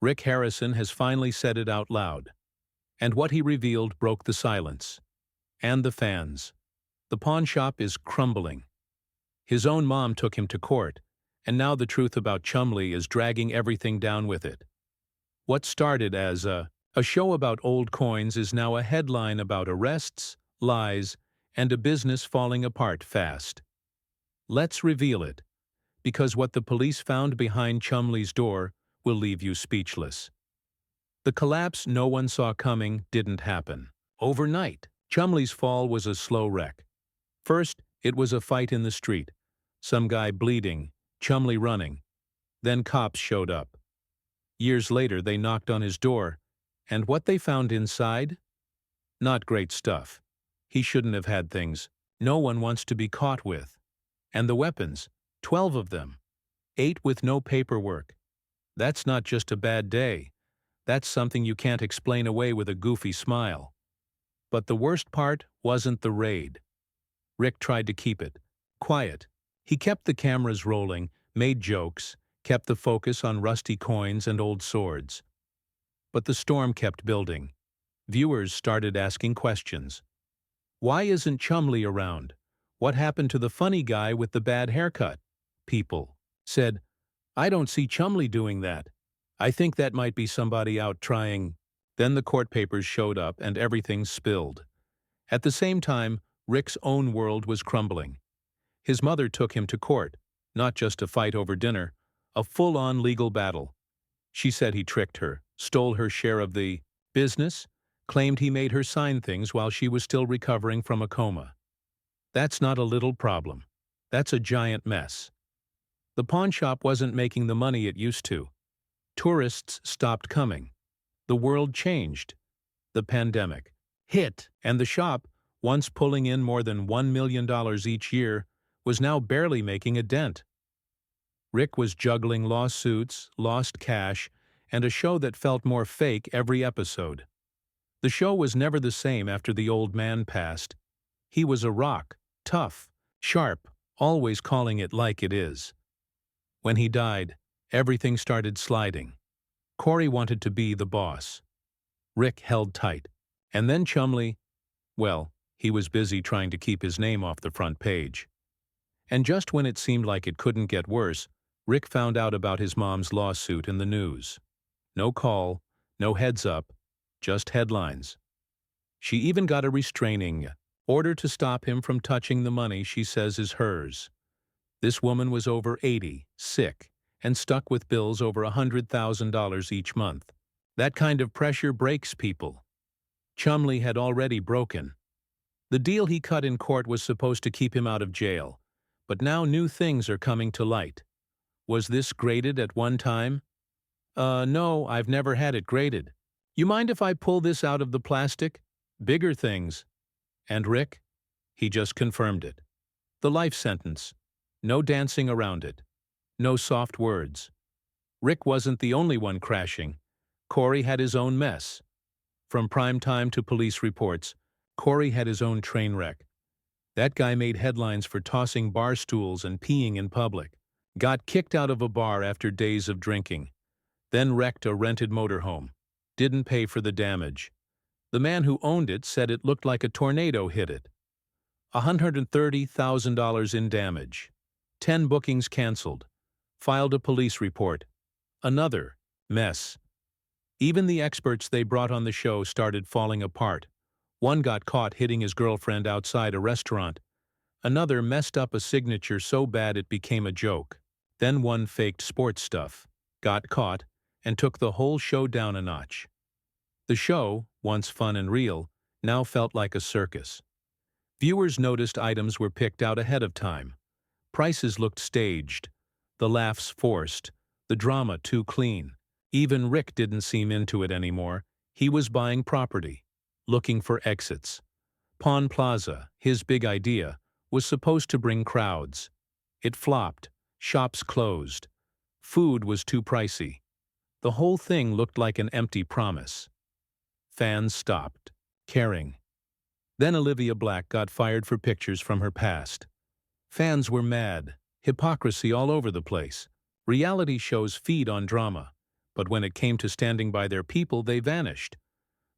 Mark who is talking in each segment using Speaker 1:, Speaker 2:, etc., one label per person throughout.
Speaker 1: Rick Harrison has finally said it out loud. And what he revealed broke the silence. And the fans. The pawn shop is crumbling. His own mom took him to court, and now the truth about Chumley is dragging everything down with it. What started as a show about old coins is now a headline about arrests, lies, and a business falling apart fast. Let's reveal it, because what the police found behind Chumley's door will leave you speechless. The collapse no one saw coming didn't happen. Overnight, Chumley's fall was a slow wreck. First, it was a fight in the street. Some guy bleeding, Chumley running. Then cops showed up. Years later, they knocked on his door, and what they found inside? Not great stuff. He shouldn't have had things no one wants to be caught with. And the weapons, 12 of them. 8 with no paperwork. That's not just a bad day. That's something you can't explain away with a goofy smile. But the worst part wasn't the raid. Rick tried to keep it quiet. He kept the cameras rolling, made jokes, kept the focus on rusty coins and old swords. But the storm kept building. Viewers started asking questions. Why isn't Chumley around? What happened to the funny guy with the bad haircut? People said, I don't see Chumley doing that. I think that might be somebody out trying. Then the court papers showed up and everything spilled. At the same time, Rick's own world was crumbling. His mother took him to court, not just a fight over dinner, a full-on legal battle. She said he tricked her, stole her share of the business, claimed he made her sign things while she was still recovering from a coma. That's not a little problem. That's a giant mess. The pawn shop wasn't making the money it used to. Tourists stopped coming. The world changed. The pandemic hit, and the shop, once pulling in more than $1 million each year, was now barely making a dent. Rick was juggling lawsuits, lost cash, and a show that felt more fake every episode. The show was never the same after the old man passed. He was a rock, tough, sharp, always calling it like it is. When he died, everything started sliding. Corey wanted to be the boss. Rick held tight. And then Chumley, well, he was busy trying to keep his name off the front page. And just when it seemed like it couldn't get worse, Rick found out about his mom's lawsuit in the news. No call, no heads up, just headlines. She even got a restraining order to stop him from touching the money she says is hers. This woman was over 80, sick, and stuck with bills over $100,000 each month. That kind of pressure breaks people. Chumley had already broken. The deal he cut in court was supposed to keep him out of jail, but now new things are coming to light. Was this graded at one time? No, I've never had it graded. You mind if I pull this out of the plastic? Bigger things. And Rick? He just confirmed it. The life sentence. No dancing around it. No soft words. Rick wasn't the only one crashing. Corey had his own mess. From prime time to police reports, Corey had his own train wreck. That guy made headlines for tossing bar stools and peeing in public. Got kicked out of a bar after days of drinking. Then wrecked a rented motorhome. Didn't pay for the damage. The man who owned it said it looked like a tornado hit it. $130,000 in damage. 10 bookings canceled. Filed a police report. Another mess. Even the experts they brought on the show started falling apart. One got caught hitting his girlfriend outside a restaurant. Another messed up a signature so bad it became a joke. Then one faked sports stuff, got caught, and took the whole show down a notch. The show, once fun and real, now felt like a circus. Viewers noticed items were picked out ahead of time. Prices looked staged, the laughs forced, the drama too clean. Even Rick didn't seem into it anymore. He was buying property, looking for exits. Pawn Plaza, his big idea, was supposed to bring crowds. It flopped, shops closed. Food was too pricey. The whole thing looked like an empty promise. Fans stopped, caring. Then Olivia Black got fired for pictures from her past. Fans were mad, hypocrisy all over the place. Reality shows feed on drama, But when it came to standing by their people, they vanished.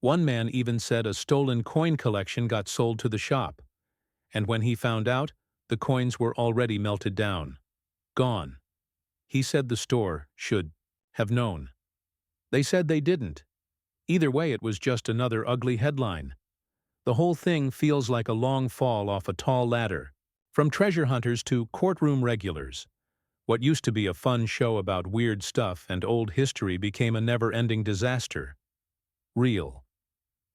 Speaker 1: One man even said a stolen coin collection got sold to the shop. And when he found out, the coins were already melted down. Gone. He said the store should have known. They said they didn't. Either way, it was just another ugly headline. The whole thing feels like a long fall off a tall ladder. From treasure hunters to courtroom regulars. What used to be a fun show about weird stuff and old history became a never-ending disaster. Real.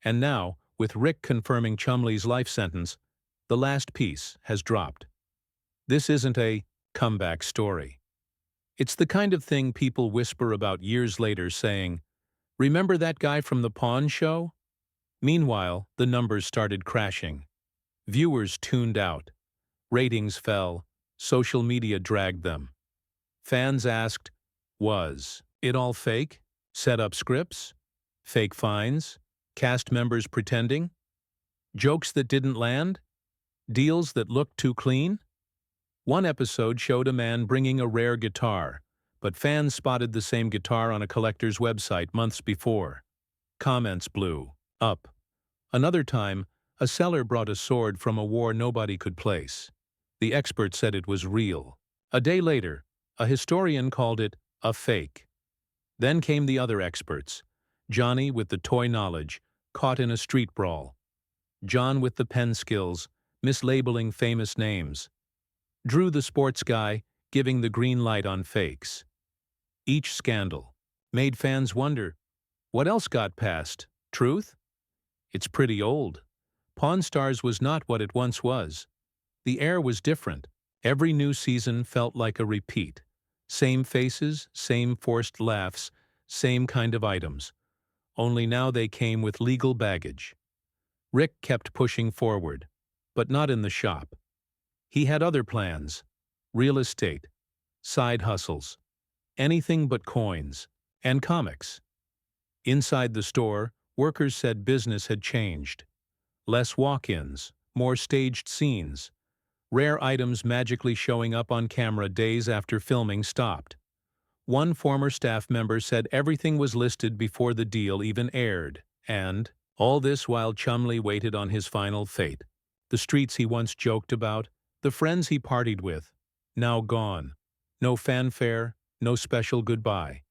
Speaker 1: And now, with Rick confirming Chumley's life sentence, the last piece has dropped. This isn't a comeback story. It's the kind of thing people whisper about years later saying, "Remember that guy from the pawn show?" Meanwhile, the numbers started crashing. Viewers tuned out. Ratings fell. Social media dragged them. Fans asked, was it all fake? Set-up scripts? Fake fines? Cast members pretending? Jokes that didn't land? Deals that looked too clean? One episode showed a man bringing a rare guitar, but fans spotted the same guitar on a collector's website months before. Comments blew up. Another time, a seller brought a sword from a war nobody could place. The expert said it was real. A day later, a historian called it a fake. Then came the other experts. Johnny with the toy knowledge, caught in a street brawl. John with the pen skills, mislabeling famous names. Drew the sports guy, giving the green light on fakes. Each scandal made fans wonder, what else got past? Truth? It's pretty old. Pawn Stars was not what it once was. The air was different. Every new season felt like a repeat. Same faces, same forced laughs, same kind of items. Only now they came with legal baggage. Rick kept pushing forward, but not in the shop. He had other plans. Real estate, side hustles, anything but coins, and comics. Inside the store, workers said business had changed. Less walk-ins, more staged scenes. Rare items magically showing up on camera days after filming stopped. One former staff member said everything was listed before the deal even aired, and all this while Chumley waited on his final fate. The streets he once joked about, the friends he partied with, now gone. No fanfare, no special goodbye.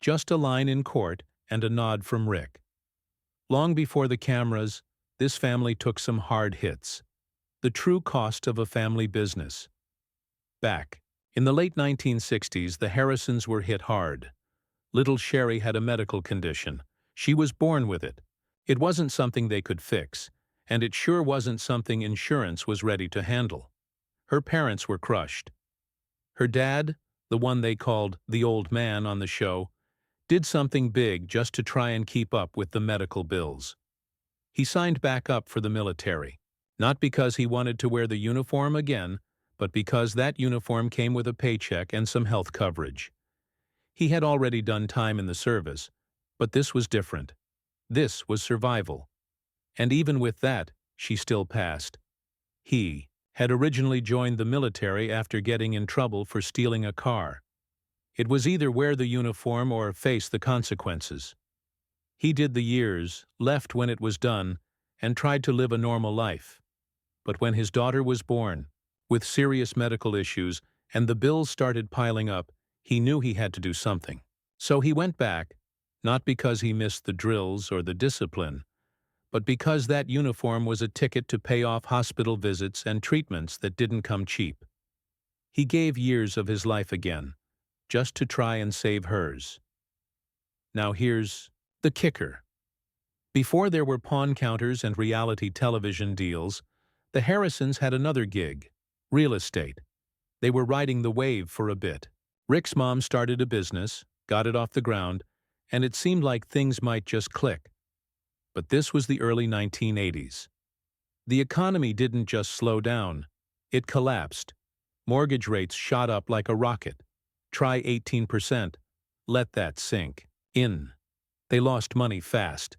Speaker 1: Just a line in court and a nod from Rick. Long before the cameras, this family took some hard hits. The true cost of a family business. Back in the late 1960s, the Harrisons were hit hard. Little Sherry had a medical condition. She was born with it. It wasn't something they could fix, and it sure wasn't something insurance was ready to handle. Her parents were crushed. Her dad, the one they called the old man on the show, did something big just to try and keep up with the medical bills. He signed back up for the military. Not because he wanted to wear the uniform again, but because that uniform came with a paycheck and some health coverage. He had already done time in the service, but this was different. This was survival. And even with that, she still passed. He had originally joined the military after getting in trouble for stealing a car. It was either wear the uniform or face the consequences. He did the years, left when it was done, and tried to live a normal life. But when his daughter was born, with serious medical issues, and the bills started piling up, he knew he had to do something. So he went back, not because he missed the drills or the discipline, but because that uniform was a ticket to pay off hospital visits and treatments that didn't come cheap. He gave years of his life again, just to try and save hers. Now here's the kicker. Before there were pawn counters and reality television deals, the Harrisons had another gig, real estate. They were riding the wave for a bit. Rick's mom started a business, got it off the ground, and it seemed like things might just click. But this was the early 1980s. The economy didn't just slow down, it collapsed. Mortgage rates shot up like a rocket. Try 18%. Let that sink in. They lost money fast,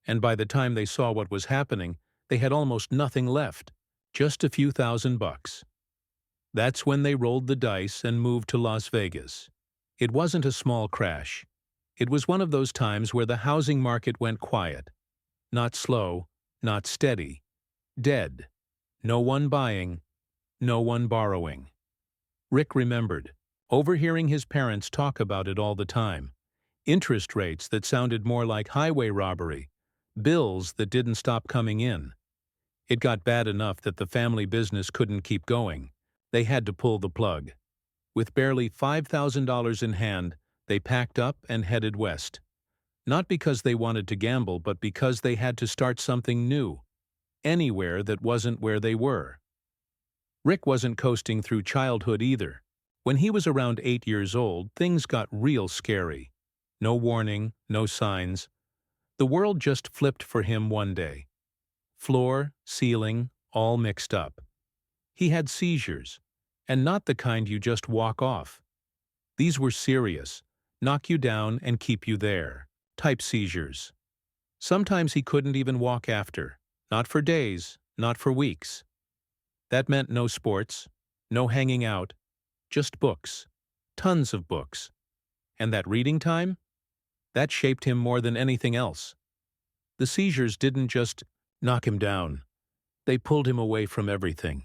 Speaker 1: and by the time they saw what was happening, they had almost nothing left. Just a few $1,000s. That's when they rolled the dice and moved to Las Vegas. It wasn't a small crash. It was one of those times where the housing market went quiet. Not slow, not steady. Dead. No one buying, no one borrowing. Rick remembered, overhearing his parents talk about it all the time. Interest rates that sounded more like highway robbery. Bills that didn't stop coming in. It got bad enough that the family business couldn't keep going. They had to pull the plug. With barely $5,000 in hand, they packed up and headed west. Not because they wanted to gamble, but because they had to start something new. Anywhere that wasn't where they were. Rick wasn't coasting through childhood either. When he was around 8 years old, things got real scary. No warning, no signs. The world just flipped for him one day. Floor, ceiling, all mixed up. He had seizures, and not the kind you just walk off. These were serious, knock you down and keep you there, type seizures. Sometimes he couldn't even walk after, not for days, not for weeks. That meant no sports, no hanging out, just books, tons of books. And that reading time? That shaped him more than anything else. The seizures didn't just knock him down. They pulled him away from everything.